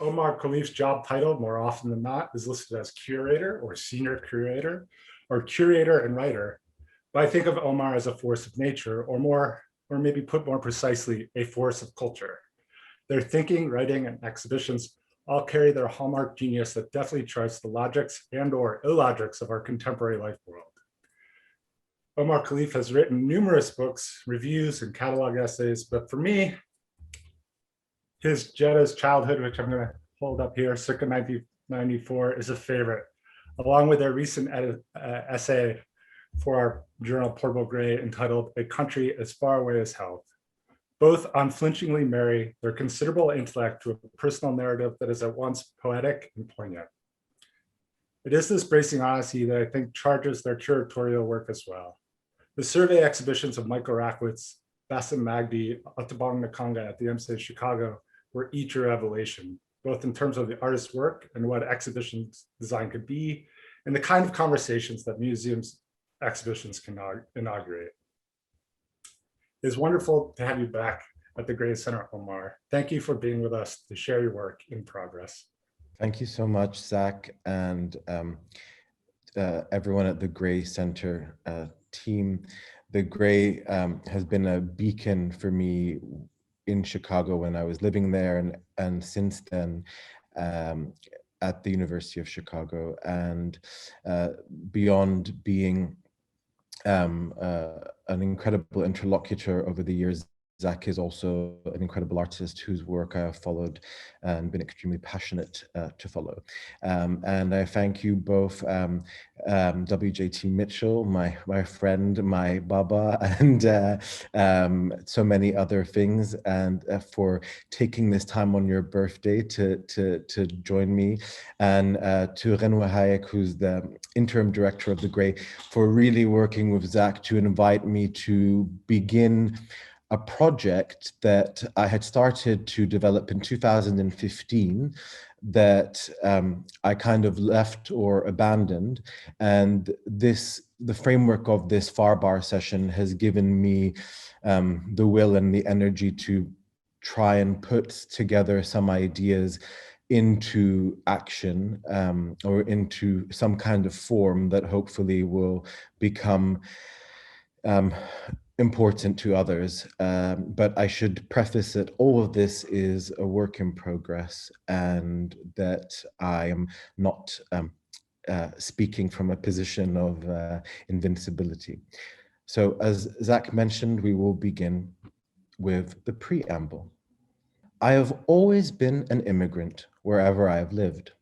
Omar Kholeif's job title, more often than not, is listed as curator or senior curator or curator and writer. But I think of Omar as a force of nature, or maybe put more precisely, a force of culture. Their thinking, writing, and exhibitions all carry their hallmark genius that definitely charts the logics and or illogics of our contemporary life world. Omar Kholeif has written numerous books, reviews, and catalog essays, but for me, his Jeddah's Childhood, which I'm going to hold up here, circa 1994, is a favorite, along with their recent essay for our journal Portable Gray entitled A Country as Far Away as Health. Both unflinchingly marry their considerable intellect to a personal narrative that is at once poetic and poignant. It is this bracing honesty that I think charges their curatorial work as well. The survey exhibitions of Michael Rackwitz, Bassem Magdi, Ottobong Nakanga at the MCA Chicago were each a revelation, both in terms of the artist's work and what exhibition design could be, and the kind of conversations that museums exhibitions can inaugurate. It's wonderful to have you back at the Gray Center, Omar. Thank you for being with us to share your work in progress. Thank you so much, Zach, and everyone at the Gray Center team. The Gray has been a beacon for me in Chicago when I was living there, and since then at the University of Chicago. And beyond being an incredible interlocutor over the years, Zach is also an incredible artist whose work I have followed and been extremely passionate to follow. And I thank you both, WJT Mitchell, my friend, my Baba, and so many other things, and for taking this time on your birthday to join me, and to Renoir Hayek, who's the interim director of the Gray, for really working with Zach to invite me to begin a project that I had started to develop in 2015 that I kind of left or abandoned. And the framework of this FarBar session has given me the will and the energy to try and put together some ideas into action, or into some kind of form that hopefully will become important to others. But I should preface that all of this is a work in progress, and that I am not speaking from a position of invincibility. So as Zach mentioned, we will begin with the preamble. I have always been an immigrant wherever I have lived.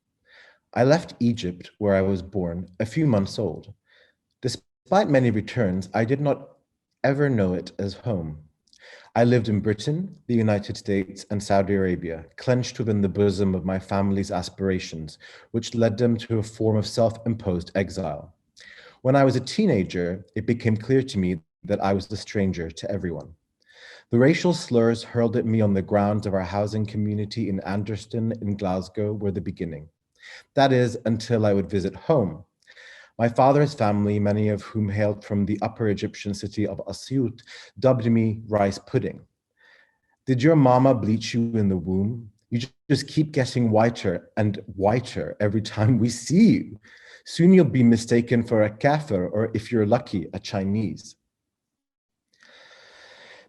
I left Egypt, where I was born, a few months old. Despite many returns, I did not ever know it as home. I lived in Britain, the United States, and Saudi Arabia, clenched within the bosom of my family's aspirations, which led them to a form of self-imposed exile. When I was a teenager, it became clear to me that I was a stranger to everyone. The racial slurs hurled at me on the grounds of our housing community in Anderston in Glasgow were the beginning. That is, until I would visit home. My father's family, many of whom hailed from the upper Egyptian city of Asyut, dubbed me rice pudding. Did your mama bleach you in the womb? You just keep getting whiter and whiter every time we see you. Soon you'll be mistaken for a kafir, or if you're lucky, a Chinese.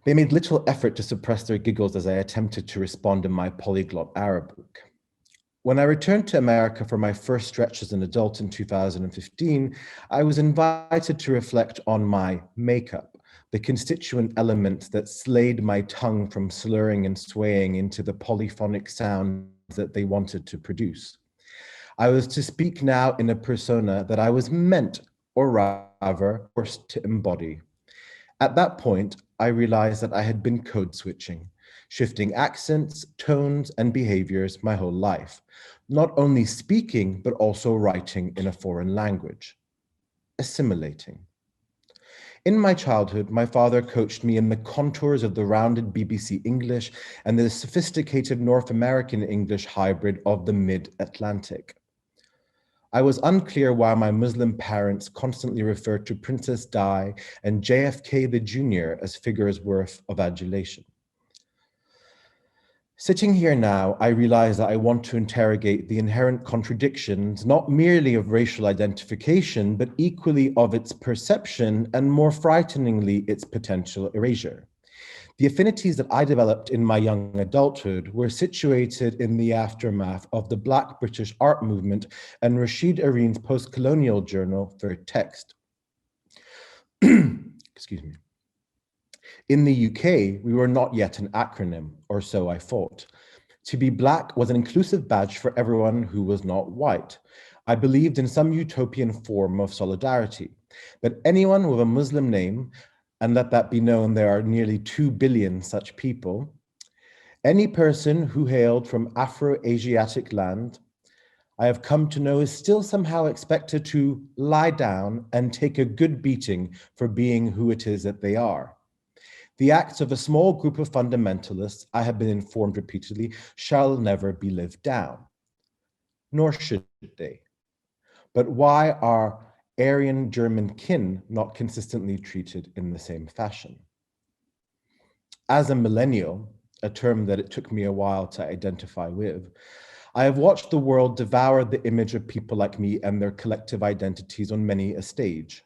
They made little effort to suppress their giggles as I attempted to respond in my polyglot Arabic. When I returned to America for my first stretch as an adult in 2015, I was invited to reflect on my makeup, the constituent elements that slayed my tongue from slurring and swaying into the polyphonic sounds that they wanted to produce. I was to speak now in a persona that I was meant, or rather, forced to embody. At that point, I realized that I had been code switching, shifting accents, tones, and behaviors my whole life, not only speaking, but also writing in a foreign language, assimilating. In my childhood, my father coached me in the contours of the rounded BBC English and the sophisticated North American English hybrid of the mid-Atlantic. I was unclear why my Muslim parents constantly referred to Princess Di and JFK the Jr. as figures worth of adulation. Sitting here now, I realize that I want to interrogate the inherent contradictions, not merely of racial identification, but equally of its perception and, more frighteningly, its potential erasure. The affinities that I developed in my young adulthood were situated in the aftermath of the Black British art movement and Rashid Areen's post-colonial journal for text. Excuse me. In the UK, we were not yet an acronym, or so I thought. To be Black was an inclusive badge for everyone who was not white. I believed in some utopian form of solidarity, but anyone with a Muslim name, and let that be known, there are nearly 2 billion such people, any person who hailed from Afro-Asiatic land, I have come to know is still somehow expected to lie down and take a good beating for being who it is that they are. The acts of a small group of fundamentalists, I have been informed repeatedly, shall never be lived down, nor should they. But why are Aryan German kin not consistently treated in the same fashion? As a millennial, a term that it took me a while to identify with, I have watched the world devour the image of people like me and their collective identities on many a stage.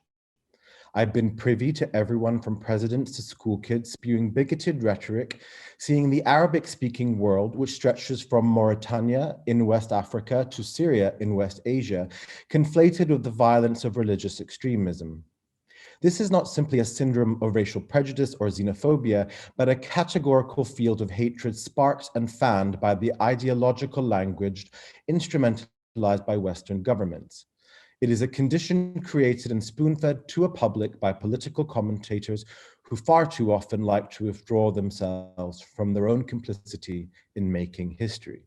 I've been privy to everyone from presidents to school kids spewing bigoted rhetoric, seeing the Arabic-speaking world, which stretches from Mauritania in West Africa to Syria in West Asia, conflated with the violence of religious extremism. This is not simply a syndrome of racial prejudice or xenophobia, but a categorical field of hatred sparked and fanned by the ideological language instrumentalized by Western governments. It is a condition created and spoon-fed to a public by political commentators who far too often like to withdraw themselves from their own complicity in making history.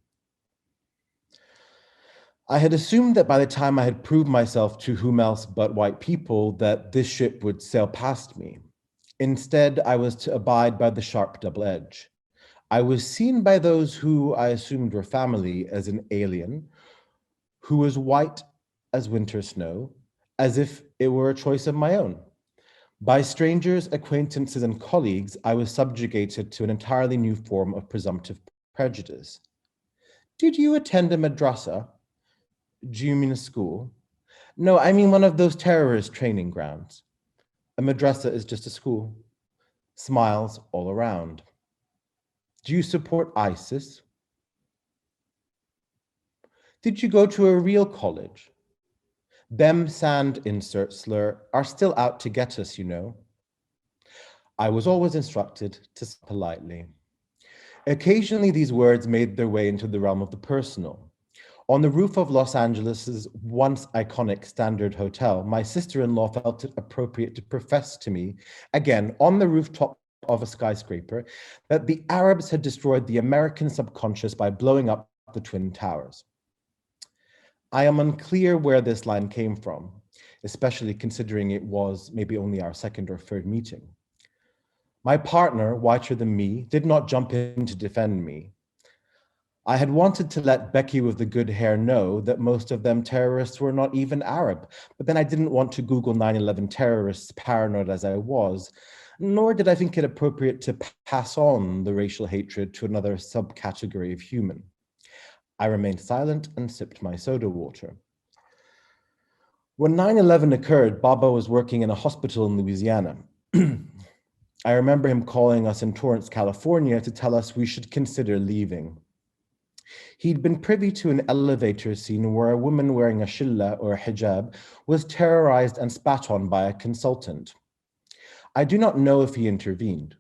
I had assumed that by the time I had proved myself to whom else but white people, that this ship would sail past me. Instead, I was to abide by the sharp double edge. I was seen by those who I assumed were family as an alien, who was white as winter snow, as if it were a choice of my own. By strangers, acquaintances, and colleagues, I was subjugated to an entirely new form of presumptive prejudice. Did you attend a madrasa? Do you mean a school? No, I mean one of those terrorist training grounds. A madrasa is just a school. Smiles all around. Do you support ISIS? Did you go to a real college? Them sand insert slur are still out to get us, you know. I was always instructed to speak politely. Occasionally, these words made their way into the realm of the personal. On the roof of Los Angeles's once iconic Standard Hotel, my sister-in-law felt it appropriate to profess to me, again on the rooftop of a skyscraper, that the Arabs had destroyed the American subconscious by blowing up the Twin Towers. I am unclear where this line came from, especially considering it was maybe only our second or third meeting. My partner, whiter than me, did not jump in to defend me. I had wanted to let Becky with the good hair know that most of them terrorists were not even Arab, but then I didn't want to Google 9/11 terrorists, paranoid as I was, nor did I think it appropriate to pass on the racial hatred to another subcategory of human. I remained silent and sipped my soda water. When 9/11 occurred, Baba was working in a hospital in Louisiana. I remember him calling us in Torrance, California to tell us we should consider leaving. He'd been privy to an elevator scene where a woman wearing a shilla or a hijab was terrorized and spat on by a consultant. I do not know if he intervened.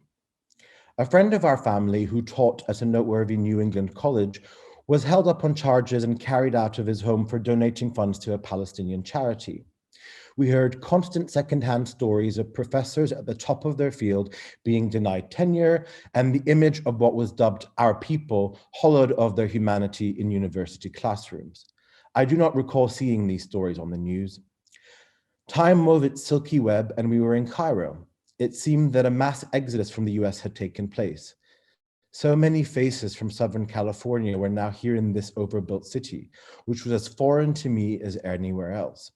A friend of our family who taught at a noteworthy New England college was held up on charges and carried out of his home for donating funds to a Palestinian charity. We heard constant secondhand stories of professors at the top of their field being denied tenure and the image of what was dubbed our people hollowed of their humanity in university classrooms. I do not recall seeing these stories on the news. Time wove its silky web and we were in Cairo. It seemed that a mass exodus from the US had taken place. So many faces from Southern California were now here in this overbuilt city, which was as foreign to me as anywhere else.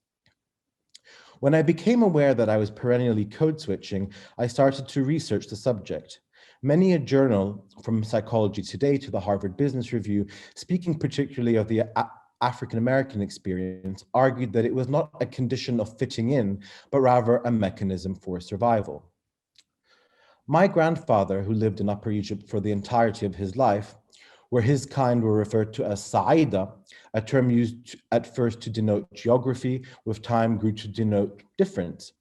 When I became aware that I was perennially code switching, I started to research the subject. Many a journal, from Psychology Today to the Harvard Business Review, speaking particularly of the African-American experience, argued that it was not a condition of fitting in, but rather a mechanism for survival. My grandfather, who lived in Upper Egypt for the entirety of his life, where his kind were referred to as Sa'ida, a term used at first to denote geography, with time grew to denote difference.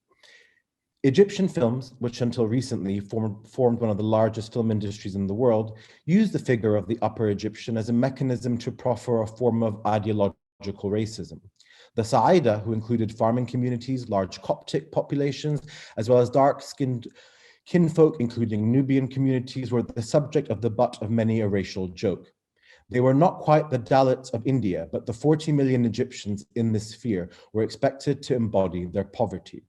Egyptian films, which until recently formed one of the largest film industries in the world, used the figure of the Upper Egyptian as a mechanism to proffer a form of ideological racism. The Sa'ida, who included farming communities, large Coptic populations, as well as dark-skinned kinfolk, including Nubian communities, were the subject of the butt of many a racial joke. They were not quite the Dalits of India, but the 40 million Egyptians in this sphere were expected to embody their poverty.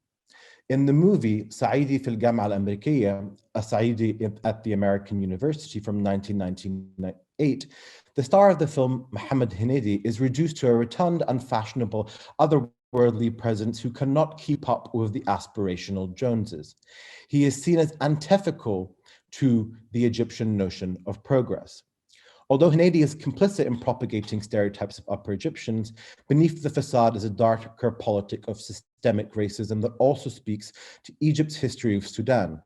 In the movie Saidi fil Jam'a al-Amerikiyya, a Saidi at the American University from 1998, the star of the film, Mohammed Hinidi, is reduced to a rotund, unfashionable, otherworldly presence who cannot keep up with the aspirational Joneses. He is seen as antithetical to the Egyptian notion of progress. Although Hinidi is complicit in propagating stereotypes of Upper Egyptians, beneath the facade is a darker politic of systemic racism that also speaks to Egypt's history of Sudan,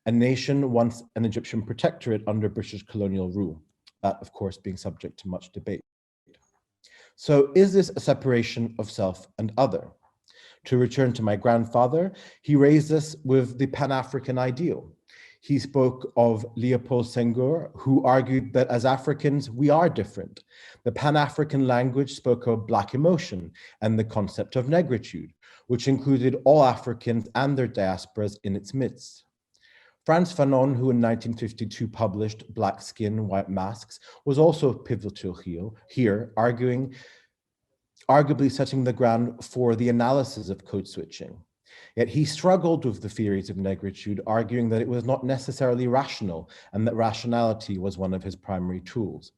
a nation once an Egyptian protectorate under British colonial rule, that of course being subject to much debate. So is this a separation of self and other? To return to my grandfather, he raised us with the Pan-African ideal. He spoke of Leopold Senghor, who argued that as Africans, we are different. The Pan-African language spoke of Black emotion and the concept of negritude, which included all Africans and their diasporas in its midst. Frantz Fanon, who in 1952 published Black Skin, White Masks, was also pivotal here, arguably setting the ground for the analysis of code switching. Yet he struggled with the theories of negritude, arguing that it was not necessarily rational and that rationality was one of his primary tools.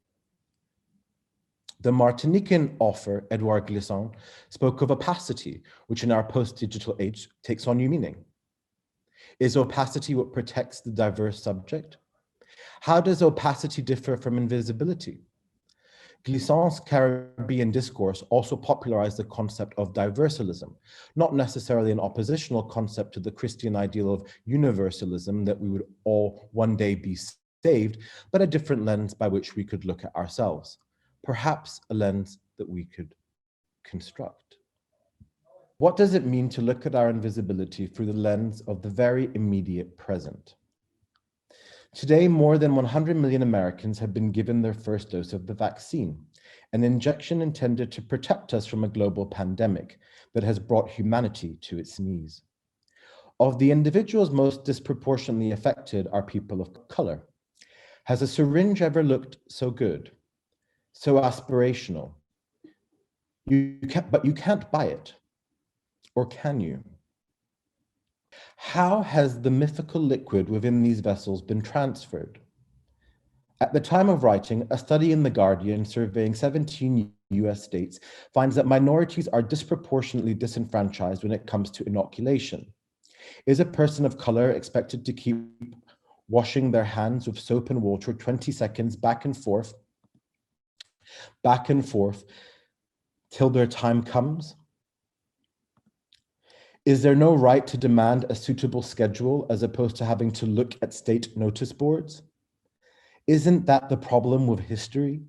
The Martinican author, Edouard Glissant, spoke of opacity, which in our post-digital age takes on new meaning. Is opacity what protects the diverse subject? How does opacity differ from invisibility? Glissant's Caribbean discourse also popularized the concept of diversalism, not necessarily an oppositional concept to the Christian ideal of universalism that we would all one day be saved, but a different lens by which we could look at ourselves, perhaps a lens that we could construct. What does it mean to look at our invisibility through the lens of the very immediate present? Today, more than 100 million Americans have been given their first dose of the vaccine, an injection intended to protect us from a global pandemic that has brought humanity to its knees. Of the individuals most disproportionately affected are people of color. Has a syringe ever looked so good, so aspirational? But you can't buy it, or can you? How has the mythical liquid within these vessels been transferred? At the time of writing, a study in The Guardian surveying 17 US states finds that minorities are disproportionately disenfranchised when it comes to inoculation. Is a person of color expected to keep washing their hands with soap and water 20 seconds back and forth, till their time comes? Is there no right to demand a suitable schedule as opposed to having to look at state notice boards? Isn't that the problem with history?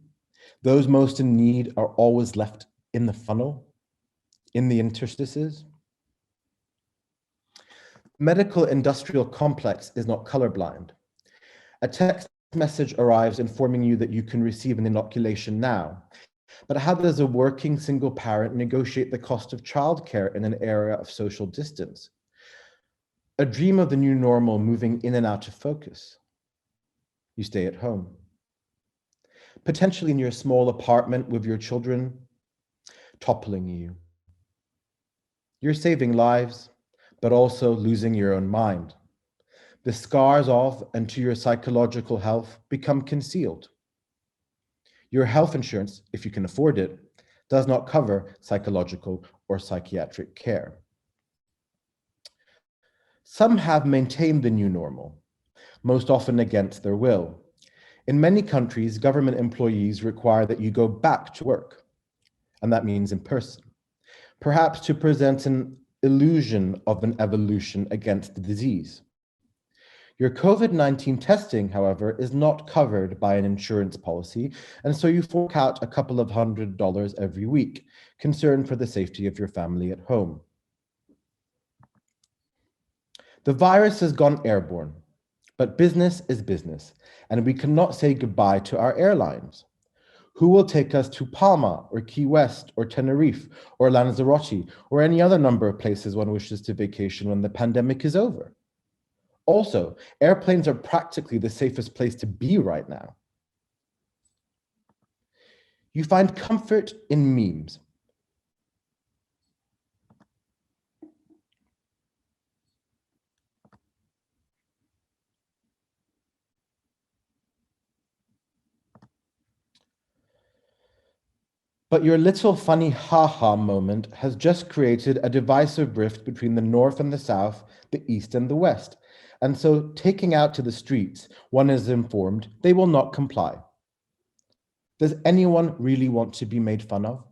Those most in need are always left in the funnel, in the interstices. Medical industrial complex is not colorblind. A text message arrives informing you that you can receive an inoculation now. But how does a working single parent negotiate the cost of childcare in an era of social distance? A dream of the new normal moving in and out of focus. You stay at home. Potentially in your small apartment with your children toppling you. You're saving lives, but also losing your own mind. The scars of and to your psychological health become concealed. Your health insurance, if you can afford it, does not cover psychological or psychiatric care. Some have maintained the new normal. most often against their will. In many countries, government employees require that you go back to work, and that means in person, perhaps to present an illusion of an evolution against the disease. Your COVID-19 testing, however, is not covered by an insurance policy, and so you fork out a couple of $100 every week, concerned for the safety of your family at home. The virus has gone airborne, but business is business, and we cannot say goodbye to our airlines. Who will take us to Palma or Key West or Tenerife or Lanzarote or any other number of places one wishes to vacation when the pandemic is over? Also, airplanes are practically the safest place to be right now. You find comfort in memes. But your little funny ha-ha moment has just created a divisive rift between the North and the South, the East and the West. And so taking out to the streets, one is informed they will not comply. Does anyone really want to be made fun of?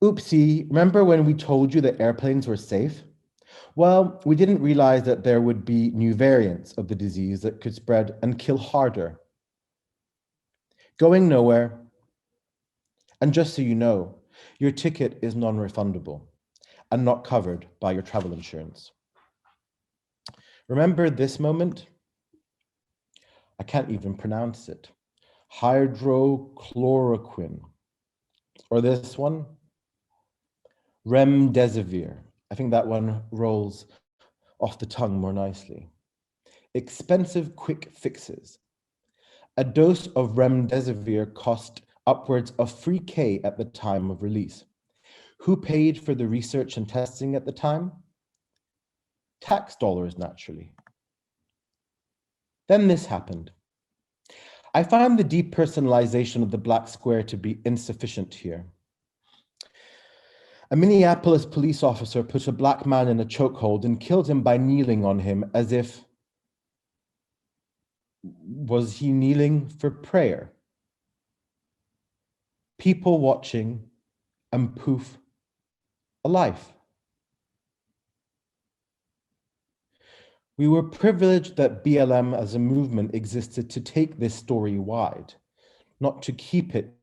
Oopsie, remember when we told you that airplanes were safe? Well, we didn't realize that there would be new variants of the disease that could spread and kill harder. Going nowhere. And just so you know, your ticket is non-refundable and not covered by your travel insurance. Remember this moment? I can't even pronounce it. Hydrochloroquine. Or this one? Remdesivir. I think that one rolls off the tongue more nicely. Expensive quick fixes. A dose of remdesivir cost upwards of $3,000 at the time of release. Who paid for the research and testing at the time? Tax dollars, naturally. Then this happened. I find the depersonalization of the black square to be insufficient here. A Minneapolis police officer put a black man in a chokehold and killed him by kneeling on him as if, was he kneeling for prayer? People watching, and poof, a life. We were privileged that BLM as a movement existed to take this story wide, not to keep it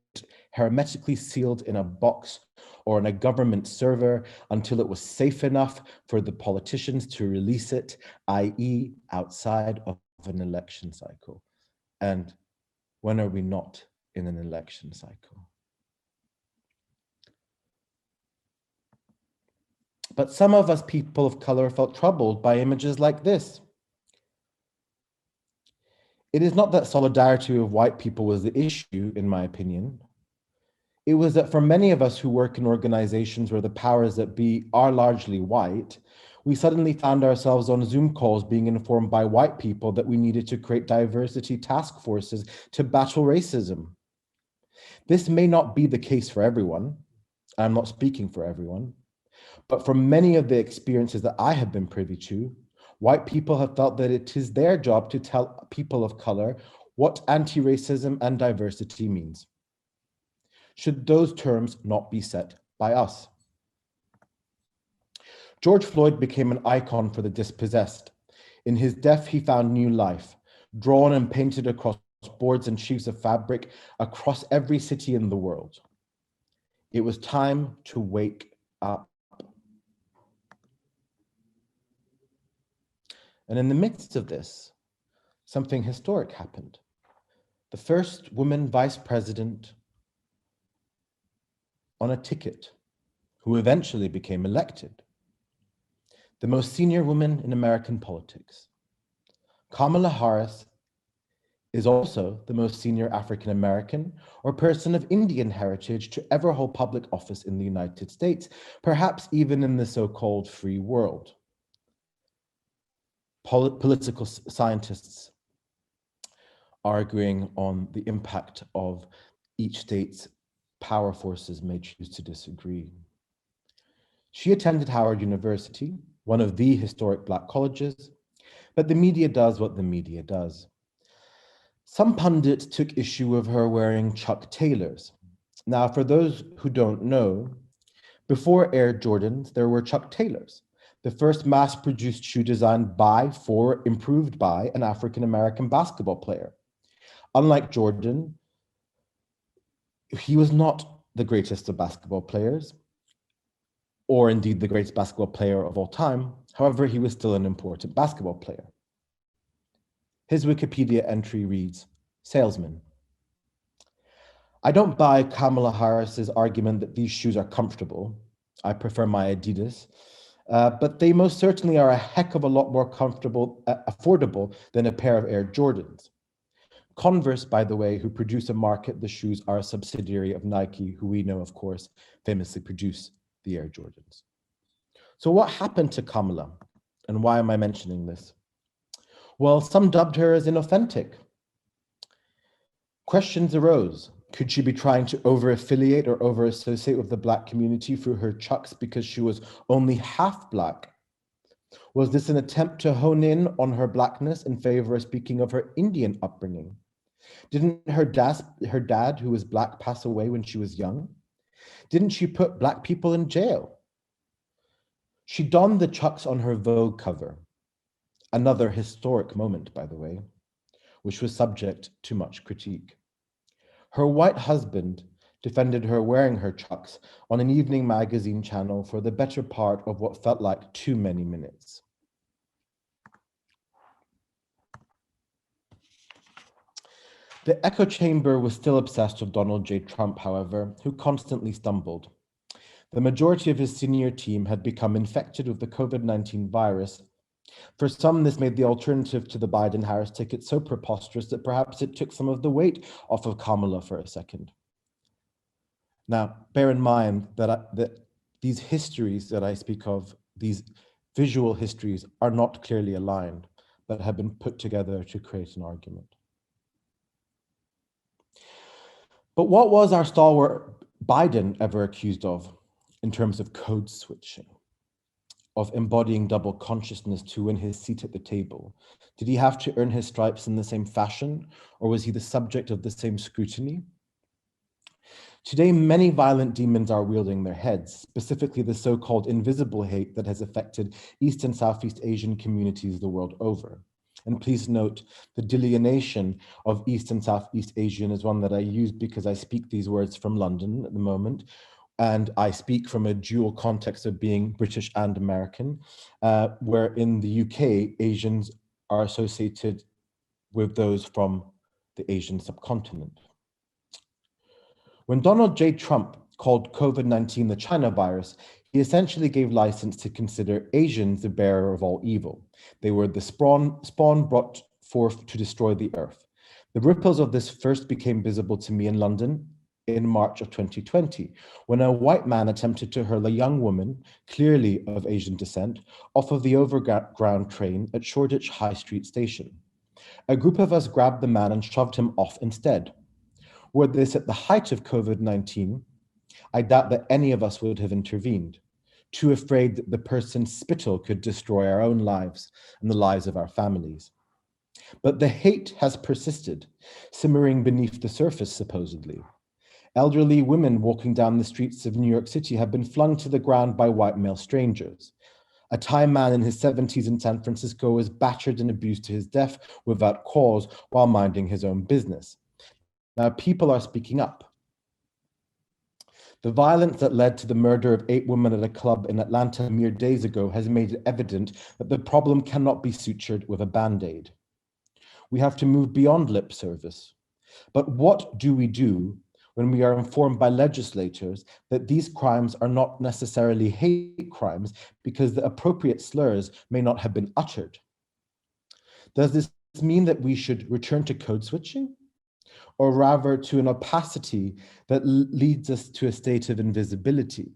hermetically sealed in a box or on a government server until it was safe enough for the politicians to release it, i.e. outside of an election cycle. And when are we not in an election cycle? But some of us people of color felt troubled by images like this. It is not that solidarity with white people was the issue, in my opinion. It was that for many of us who work in organizations where the powers that be are largely white, we suddenly found ourselves on Zoom calls being informed by white people that we needed to create diversity task forces to battle racism. This may not be the case for everyone. I'm not speaking for everyone. But for many of the experiences that I have been privy to, white people have felt that it is their job to tell people of color what anti-racism and diversity means. Should those terms not be set by us? George Floyd became an icon for the dispossessed. In his death, he found new life, drawn and painted across boards and sheets of fabric across every city in the world. It was time to wake up. And in the midst of this, something historic happened. The first woman vice president on a ticket, who eventually became elected. The most senior woman in American politics. Kamala Harris is also the most senior African American or person of Indian heritage to ever hold public office in the United States, perhaps even in the so-called free world. Political scientists arguing on the impact of each state's power forces may choose to disagree. She attended Howard University, one of the historic Black colleges, But the media does what the media does. Some pundits took issue with her wearing Chuck Taylors. Now, for those who don't know, before Air Jordans, there were Chuck Taylors, the first mass-produced shoe designed by, for, improved by an African-American basketball player. Unlike Jordan, he was not the greatest of basketball players, or indeed the greatest basketball player of all time. However, he was still an important basketball player. His Wikipedia entry reads, salesman. I don't buy Kamala Harris's argument that these shoes are comfortable. I prefer my Adidas, but they most certainly are a heck of a lot more comfortable, affordable than a pair of Air Jordans. Converse, by the way, who produce and market the shoes, are a subsidiary of Nike, who we know, of course, famously produce the Air Jordans. So what happened to Kamala, and why am I mentioning this? Well, some dubbed her as inauthentic. Questions arose. Could she be trying to over-affiliate or over-associate with the Black community through her chucks because she was only half Black? Was this an attempt to hone in on her Blackness in favor of speaking of her Indian upbringing? Didn't her dad, who was Black, pass away when she was young? Didn't she put Black people in jail? She donned the chucks on her Vogue cover, another historic moment, by the way, which was subject to much critique. Her white husband defended her wearing her chucks on an evening magazine channel for the better part of what felt like too many minutes. The echo chamber was still obsessed with Donald J. Trump, however, who constantly stumbled. The majority of his senior team had become infected with the COVID-19 virus. For some, this made the alternative to the Biden-Harris ticket so preposterous that perhaps it took some of the weight off of Kamala for a second. Now, bear in mind that these histories that I speak of, these visual histories, are not clearly aligned, but have been put together to create an argument. But what was our stalwart Biden ever accused of in terms of code switching, of embodying double consciousness to win his seat at the table? Did he have to earn his stripes in the same fashion, or was he the subject of the same scrutiny? Today, many violent demons are wielding their heads, specifically the so-called invisible hate that has affected East and Southeast Asian communities the world over. And please note, the delineation of East and Southeast Asian is one that I use because I speak these words from London at the moment, and I speak from a dual context of being British and American, where in the UK, Asians are associated with those from the Asian subcontinent. When Donald J. Trump called COVID-19 the China virus, he essentially gave license to consider Asians the bearer of all evil. They were the spawn brought forth to destroy the earth. The ripples of this first became visible to me in London in March of 2020, when a white man attempted to hurl a young woman, clearly of Asian descent, off of the overground train at Shoreditch High Street station. A group of us grabbed the man and shoved him off instead. Were this at the height of COVID-19, I doubt that any of us would have intervened, too afraid that the person's spittle could destroy our own lives and the lives of our families. But the hate has persisted, simmering beneath the surface, supposedly. Elderly women walking down the streets of New York City have been flung to the ground by white male strangers. A Thai man in his 70s in San Francisco was battered and abused to his death without cause while minding his own business. Now, people are speaking up. The violence that led to the murder of 8 women at a club in Atlanta mere days ago has made it evident that the problem cannot be sutured with a Band-Aid. We have to move beyond lip service. But what do we do when we are informed by legislators that these crimes are not necessarily hate crimes because the appropriate slurs may not have been uttered? Does this mean that we should return to code switching? Or rather to an opacity that leads us to a state of invisibility?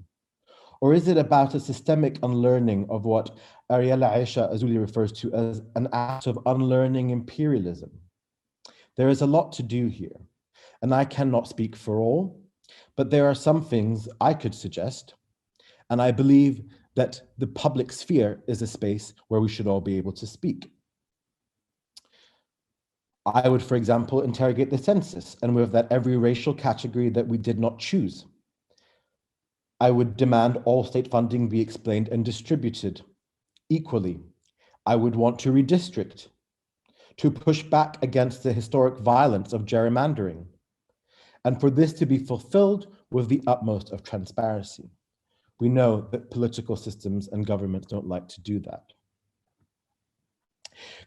Or is it about a systemic unlearning of what Ariella Aisha Azuli refers to as an act of unlearning imperialism? There is a lot to do here, and I cannot speak for all, but there are some things I could suggest, and I believe that the public sphere is a space where we should all be able to speak. I would, for example, interrogate the census and with that every racial category that we did not choose. I would demand all state funding be explained and distributed equally. I would want to redistrict, to push back against the historic violence of gerrymandering, and for this to be fulfilled with the utmost of transparency. We know that political systems and governments don't like to do that.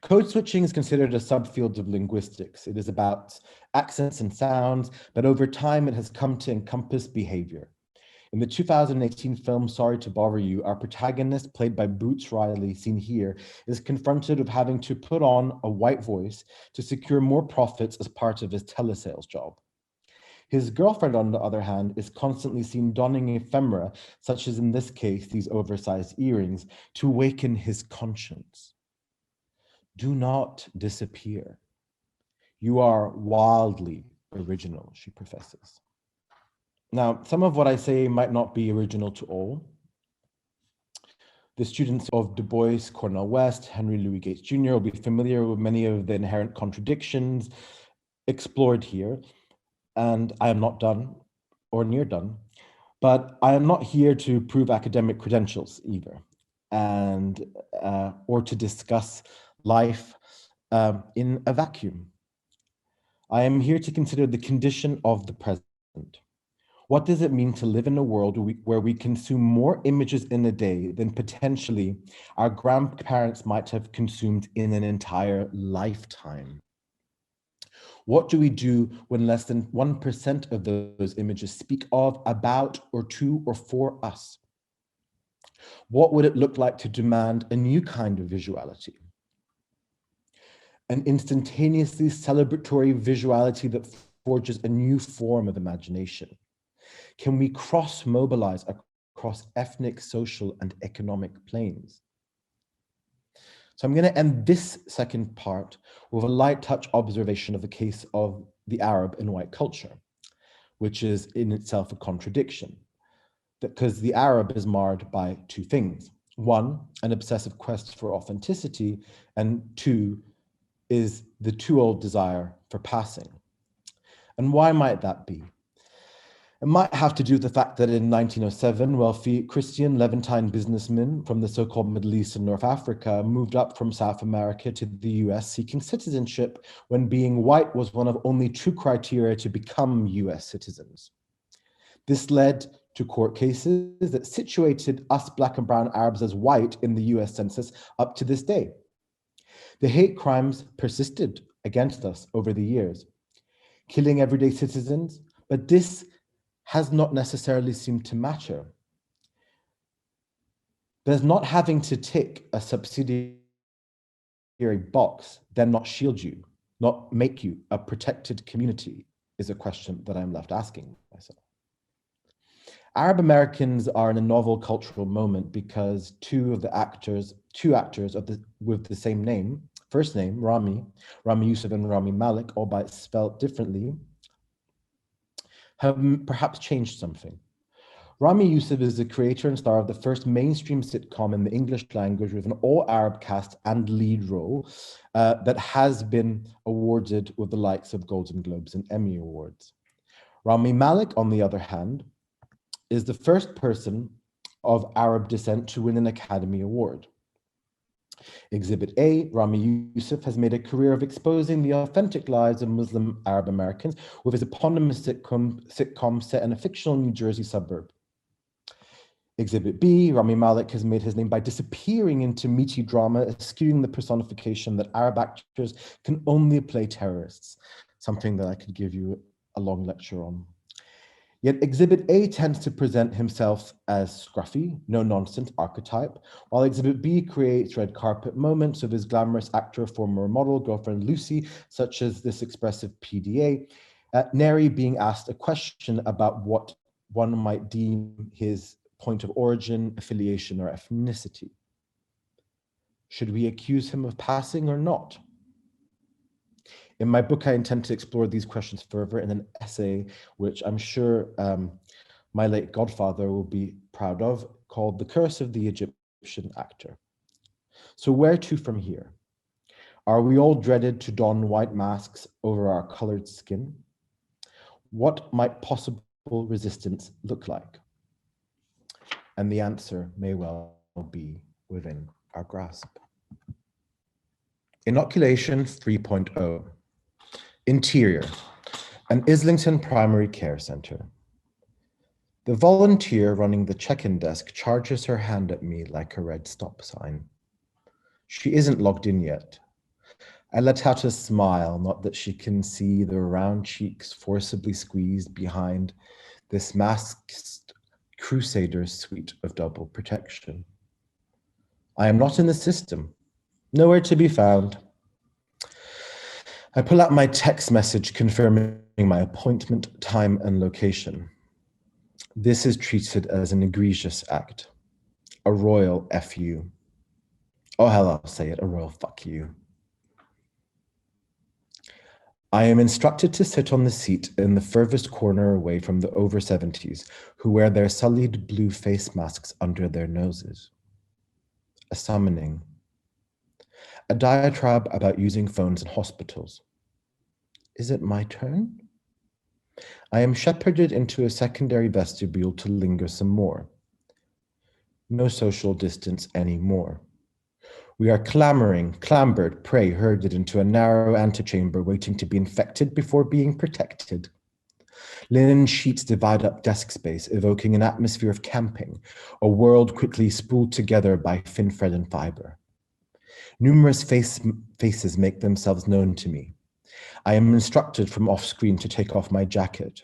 Code switching is considered a subfield of linguistics. It is about accents and sounds, but over time it has come to encompass behavior. In the 2018 film Sorry to Bother You, our protagonist, played by Boots Riley, seen here, is confronted with having to put on a white voice to secure more profits as part of his telesales job. His girlfriend, on the other hand, is constantly seen donning ephemera, such as in this case, these oversized earrings, to awaken his conscience. Do not disappear. You are wildly original, she professes. Now, some of what I say might not be original to all. The students of Du Bois, Cornel West, Henry Louis Gates Jr. will be familiar with many of the inherent contradictions explored here, and I am not done or near done, but I am not here to prove academic credentials either, and or to discuss life in a vacuum. I am here to consider the condition of the present. What does it mean to live in a world where we consume more images in a day than potentially our grandparents might have consumed in an entire lifetime? What do we do when less than 1% of those images speak of, about, or to, or for us? What would it look like to demand a new kind of visuality? An instantaneously celebratory visuality that forges a new form of imagination. Can we cross-mobilize across ethnic, social, and economic planes? So I'm going to end this second part with a light touch observation of the case of the Arab in white culture, which is in itself a contradiction, because the Arab is marred by two things. One, an obsessive quest for authenticity, and two, is the too old desire for passing. And why might that be? It might have to do with the fact that in 1907, wealthy Christian Levantine businessmen from the so-called Middle East and North Africa moved up from South America to the US seeking citizenship when being white was one of only two criteria to become US citizens. This led to court cases that situated us Black and brown Arabs as white in the US Census up to this day. The hate crimes persisted against us over the years, killing everyday citizens, but this has not necessarily seemed to matter. Does not having to tick a subsidiary box then not shield you, not make you a protected community, is a question that I'm left asking myself. Arab Americans are in a novel cultural moment because two actors with the same name, first name, Rami Youssef and Rami Malek, albeit spelled differently, have perhaps changed something. Rami Youssef is the creator and star of the first mainstream sitcom in the English language with an all-Arab cast and lead role that has been awarded with the likes of Golden Globes and Emmy Awards. Rami Malek, on the other hand, is the first person of Arab descent to win an Academy Award. Exhibit A, Rami Youssef has made a career of exposing the authentic lives of Muslim Arab Americans with his eponymous sitcom set in a fictional New Jersey suburb. Exhibit B, Rami Malek has made his name by disappearing into meaty drama, eschewing the personification that Arab actors can only play terrorists, something that I could give you a long lecture on. Yet Exhibit A tends to present himself as scruffy, no-nonsense archetype, while Exhibit B creates red carpet moments of his glamorous actor, former model, girlfriend Lucy, such as this expressive PDA, nary being asked a question about what one might deem his point of origin, affiliation, or ethnicity. Should we accuse him of passing or not? In my book, I intend to explore these questions further in an essay, which I'm sure my late godfather will be proud of, called The Curse of the Egyptian Actor. So where to from here? Are we all dreaded to don white masks over our colored skin? What might possible resistance look like? And the answer may well be within our grasp. Inoculation 3.0. Interior, an Islington Primary Care Centre. The volunteer running the check-in desk charges her hand at me like a red stop sign. She isn't logged in yet. I let out a smile, not that she can see the round cheeks forcibly squeezed behind this masked crusader's suite of double protection. I am not in the system, nowhere to be found. I pull out my text message confirming my appointment, time, and location. This is treated as an egregious act, a royal FU. Oh, hell, I'll say it, a royal fuck you. I am instructed to sit on the seat in the furthest corner away from the over 70s who wear their sullied blue face masks under their noses. A summoning. A diatribe about using phones in hospitals. Is it my turn? I am shepherded into a secondary vestibule to linger some more. No social distance anymore. We are clambered, herded into a narrow antechamber waiting to be infected before being protected. Linen sheets divide up desk space, evoking an atmosphere of camping, a world quickly spooled together by thin thread and fiber. Numerous faces make themselves known to me. I am instructed from off-screen to take off my jacket.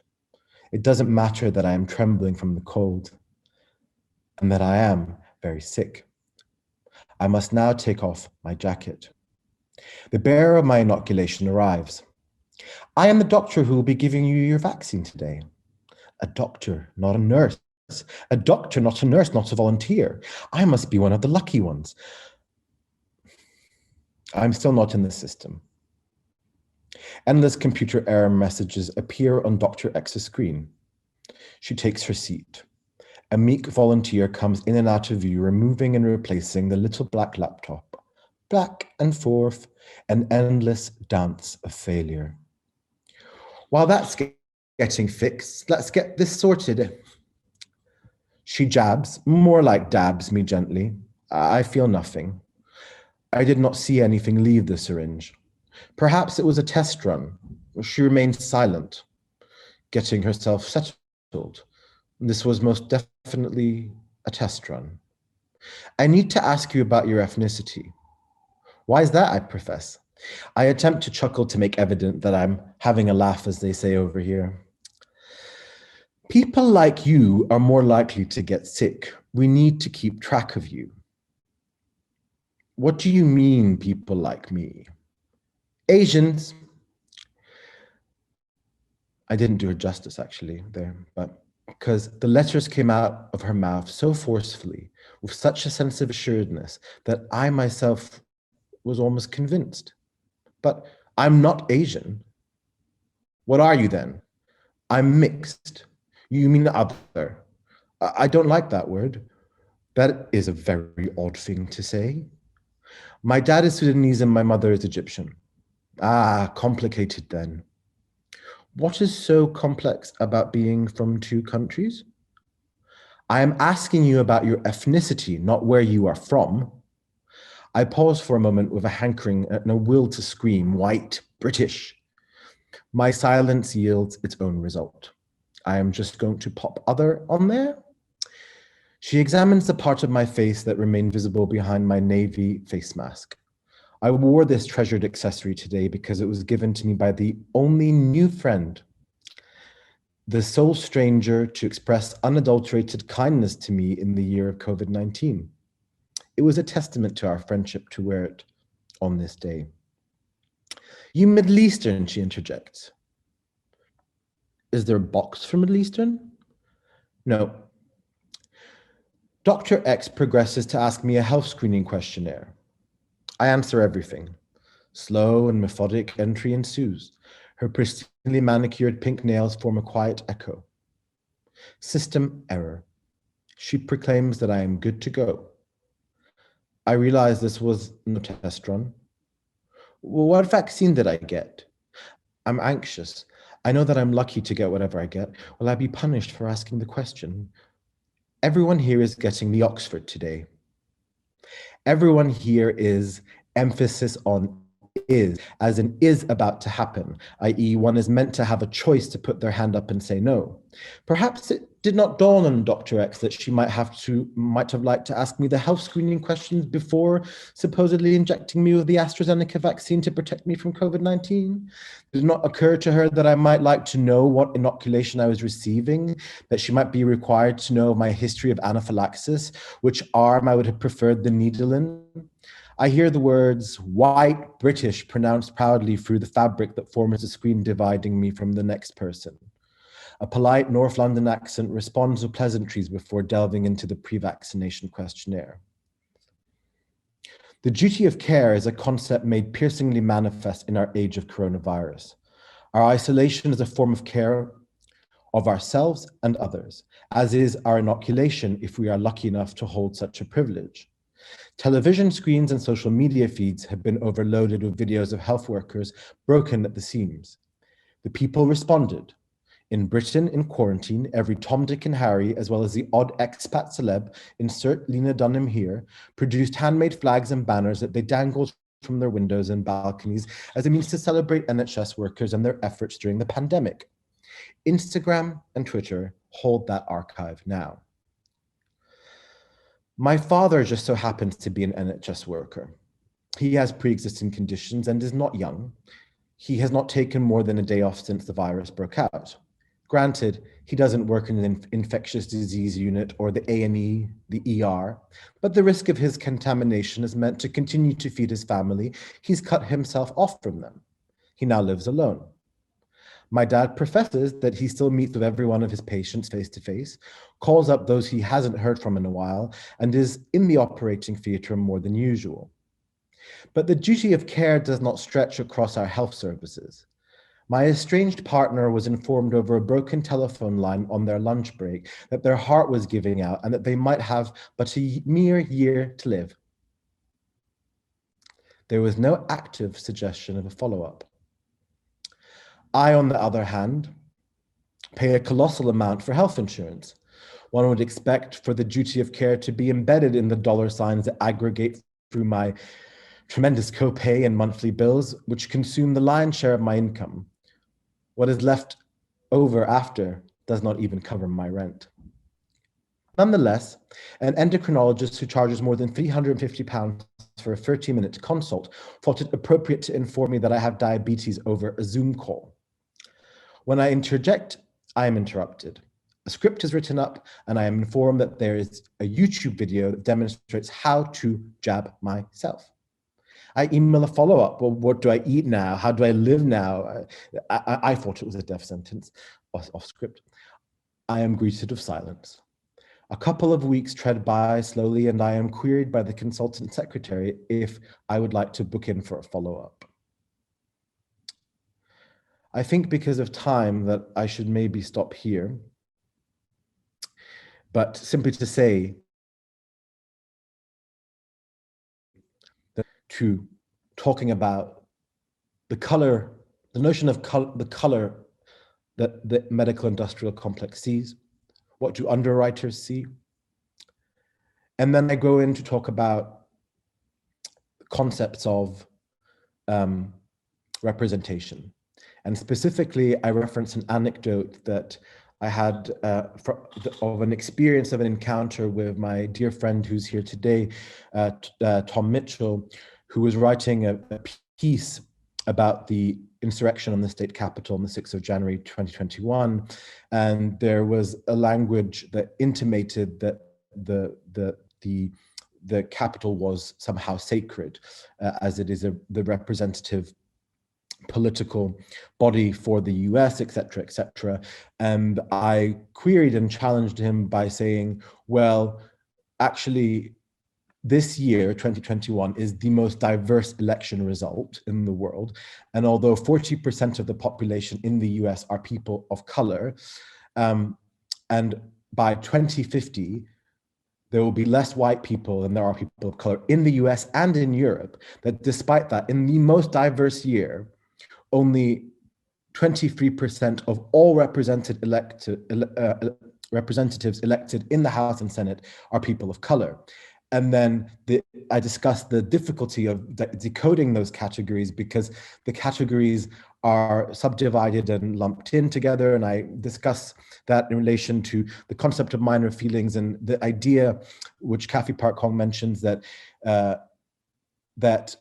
It doesn't matter that I am trembling from the cold and that I am very sick. I must now take off my jacket. The bearer of my inoculation arrives. I am the doctor who will be giving you your vaccine today. A doctor, not a nurse. A doctor, not a nurse, not a volunteer. I must be one of the lucky ones. I'm still not in the system. Endless computer error messages appear on Dr. X's screen. She takes her seat. A meek volunteer comes in and out of view, removing and replacing the little black laptop. Back and forth, an endless dance of failure. While that's getting fixed, let's get this sorted. She jabs, more like dabs me gently. I feel nothing. I did not see anything leave the syringe. Perhaps it was a test run. She remained silent, getting herself settled. This was most definitely a test run. I need to ask you about your ethnicity. Why is that, I profess? I attempt to chuckle to make evident that I'm having a laugh, as they say over here. People like you are more likely to get sick. We need to keep track of you. What do you mean, people like me? Asians. I didn't do her justice, actually, there, but because the letters came out of her mouth so forcefully, with such a sense of assuredness, that I myself was almost convinced. But I'm not Asian. What are you then? I'm mixed. You mean other. I don't like that word. That is a very odd thing to say. My dad is Sudanese and my mother is Egyptian. Ah, complicated then. What is so complex about being from two countries? I am asking you about your ethnicity, not where you are from. I pause for a moment with a hankering and a will to scream, white, British. My silence yields its own result. I am just going to pop other on there. She examines the part of my face that remained visible behind my navy face mask. I wore this treasured accessory today because it was given to me by the only new friend, the sole stranger to express unadulterated kindness to me in the year of COVID-19. It was a testament to our friendship to wear it on this day. You Middle Eastern, she interjects. Is there a box for Middle Eastern? No. Dr. X progresses to ask me a health screening questionnaire. I answer everything. Slow and methodic entry ensues. Her pristinely manicured pink nails form a quiet echo. System error. She proclaims that I am good to go. I realize this was no test run. Well, what vaccine did I get? I'm anxious. I know that I'm lucky to get whatever I get. Will I be punished for asking the question? Everyone here is getting the Oxford today. Everyone here is emphasis on is, as in is about to happen, i.e. one is meant to have a choice to put their hand up and say no. Perhaps it did not dawn on Dr. X that she might have liked to ask me the health screening questions before supposedly injecting me with the AstraZeneca vaccine to protect me from COVID-19. Did it not occur to her that I might like to know what inoculation I was receiving, that she might be required to know my history of anaphylaxis, which arm I would have preferred the needle in? I hear the words white British pronounced proudly through the fabric that forms the screen dividing me from the next person. A polite North London accent responds with pleasantries before delving into the pre-vaccination questionnaire. The duty of care is a concept made piercingly manifest in our age of coronavirus. Our isolation is a form of care of ourselves and others, as is our inoculation if we are lucky enough to hold such a privilege. Television screens and social media feeds have been overloaded with videos of health workers broken at the seams. The people responded. In Britain, in quarantine, every Tom, Dick, and Harry, as well as the odd expat celeb, insert Lena Dunham here, produced handmade flags and banners that they dangled from their windows and balconies as a means to celebrate NHS workers and their efforts during the pandemic. Instagram and Twitter hold that archive now. My father just so happens to be an NHS worker. He has pre-existing conditions and is not young. He has not taken more than a day off since the virus broke out. Granted, he doesn't work in an infectious disease unit or the A&E, the ER, but the risk of his contamination is meant to continue to feed his family. He's cut himself off from them. He now lives alone. My dad professes that he still meets with every one of his patients face to face, calls up those he hasn't heard from in a while, and is in the operating theatre more than usual. But the duty of care does not stretch across our health services. My estranged partner was informed over a broken telephone line on their lunch break that their heart was giving out and that they might have but a mere year to live. There was no active suggestion of a follow-up. I, on the other hand, pay a colossal amount for health insurance. One would expect for the duty of care to be embedded in the dollar signs that aggregate through my tremendous copay and monthly bills, which consume the lion's share of my income. What is left over after does not even cover my rent. Nonetheless, an endocrinologist who charges more than £350 for a 30-minute consult thought it appropriate to inform me that I have diabetes over a Zoom call. When I interject, I am interrupted. A script is written up and I am informed that there is a YouTube video that demonstrates how to jab myself. I email a follow-up. Well, what do I eat now? How do I live now? I thought it was a death sentence off script. I am greeted with silence. A couple of weeks tread by slowly and I am queried by the consultant secretary if I would like to book in for a follow-up. I think because of time that I should maybe stop here, but simply to say that to talking about the color, the notion of the color that the medical industrial complex sees, what do underwriters see? And then I go in to talk about concepts of representation. And specifically, I reference an anecdote that I had of an experience of an encounter with my dear friend who's here today, Tom Mitchell, who was writing a piece about the insurrection on the state capitol on the 6th of January 2021. And there was a language that intimated that the capital was somehow sacred, as it is the representative political body for the US, et cetera, and I queried and challenged him by saying, well, actually, this year, 2021, is the most diverse election result in the world. And although 40% of the population in the US are people of color, and by 2050, there will be less white people than there are people of color in the US and in Europe, that despite that, in the most diverse year, only 23% of all representatives elected in the House and Senate are people of color. And then I discussed the difficulty of decoding those categories, because the categories are subdivided and lumped in together. And I discuss that in relation to the concept of minor feelings and the idea, which Kathy Park Hong mentions, that that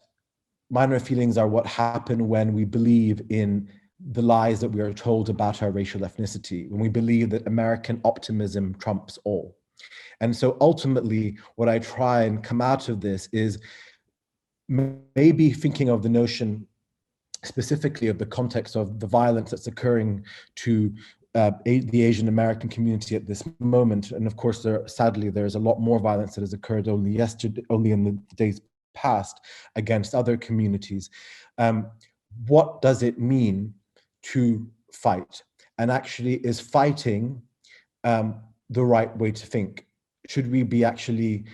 minor feelings are what happen when we believe in the lies that we are told about our racial ethnicity, when we believe that American optimism trumps all. And so ultimately, what I try and come out of this is maybe thinking of the notion specifically of the context of the violence that's occurring to the Asian American community at this moment. And of course, sadly, there's a lot more violence that has occurred only in the days past against other communities. What does it mean to fight? And actually, is fighting the right way to think? Should we be actually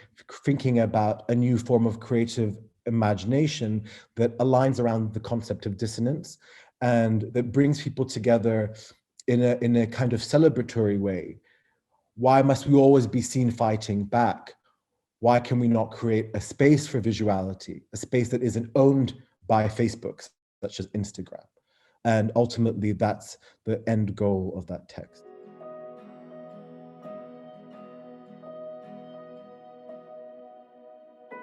thinking about a new form of creative imagination that aligns around the concept of dissonance and that brings people together in a kind of celebratory way? Why must we always be seen fighting back? Why can we not create a space for visuality, a space that isn't owned by Facebook, such as Instagram? And ultimately, that's the end goal of that text.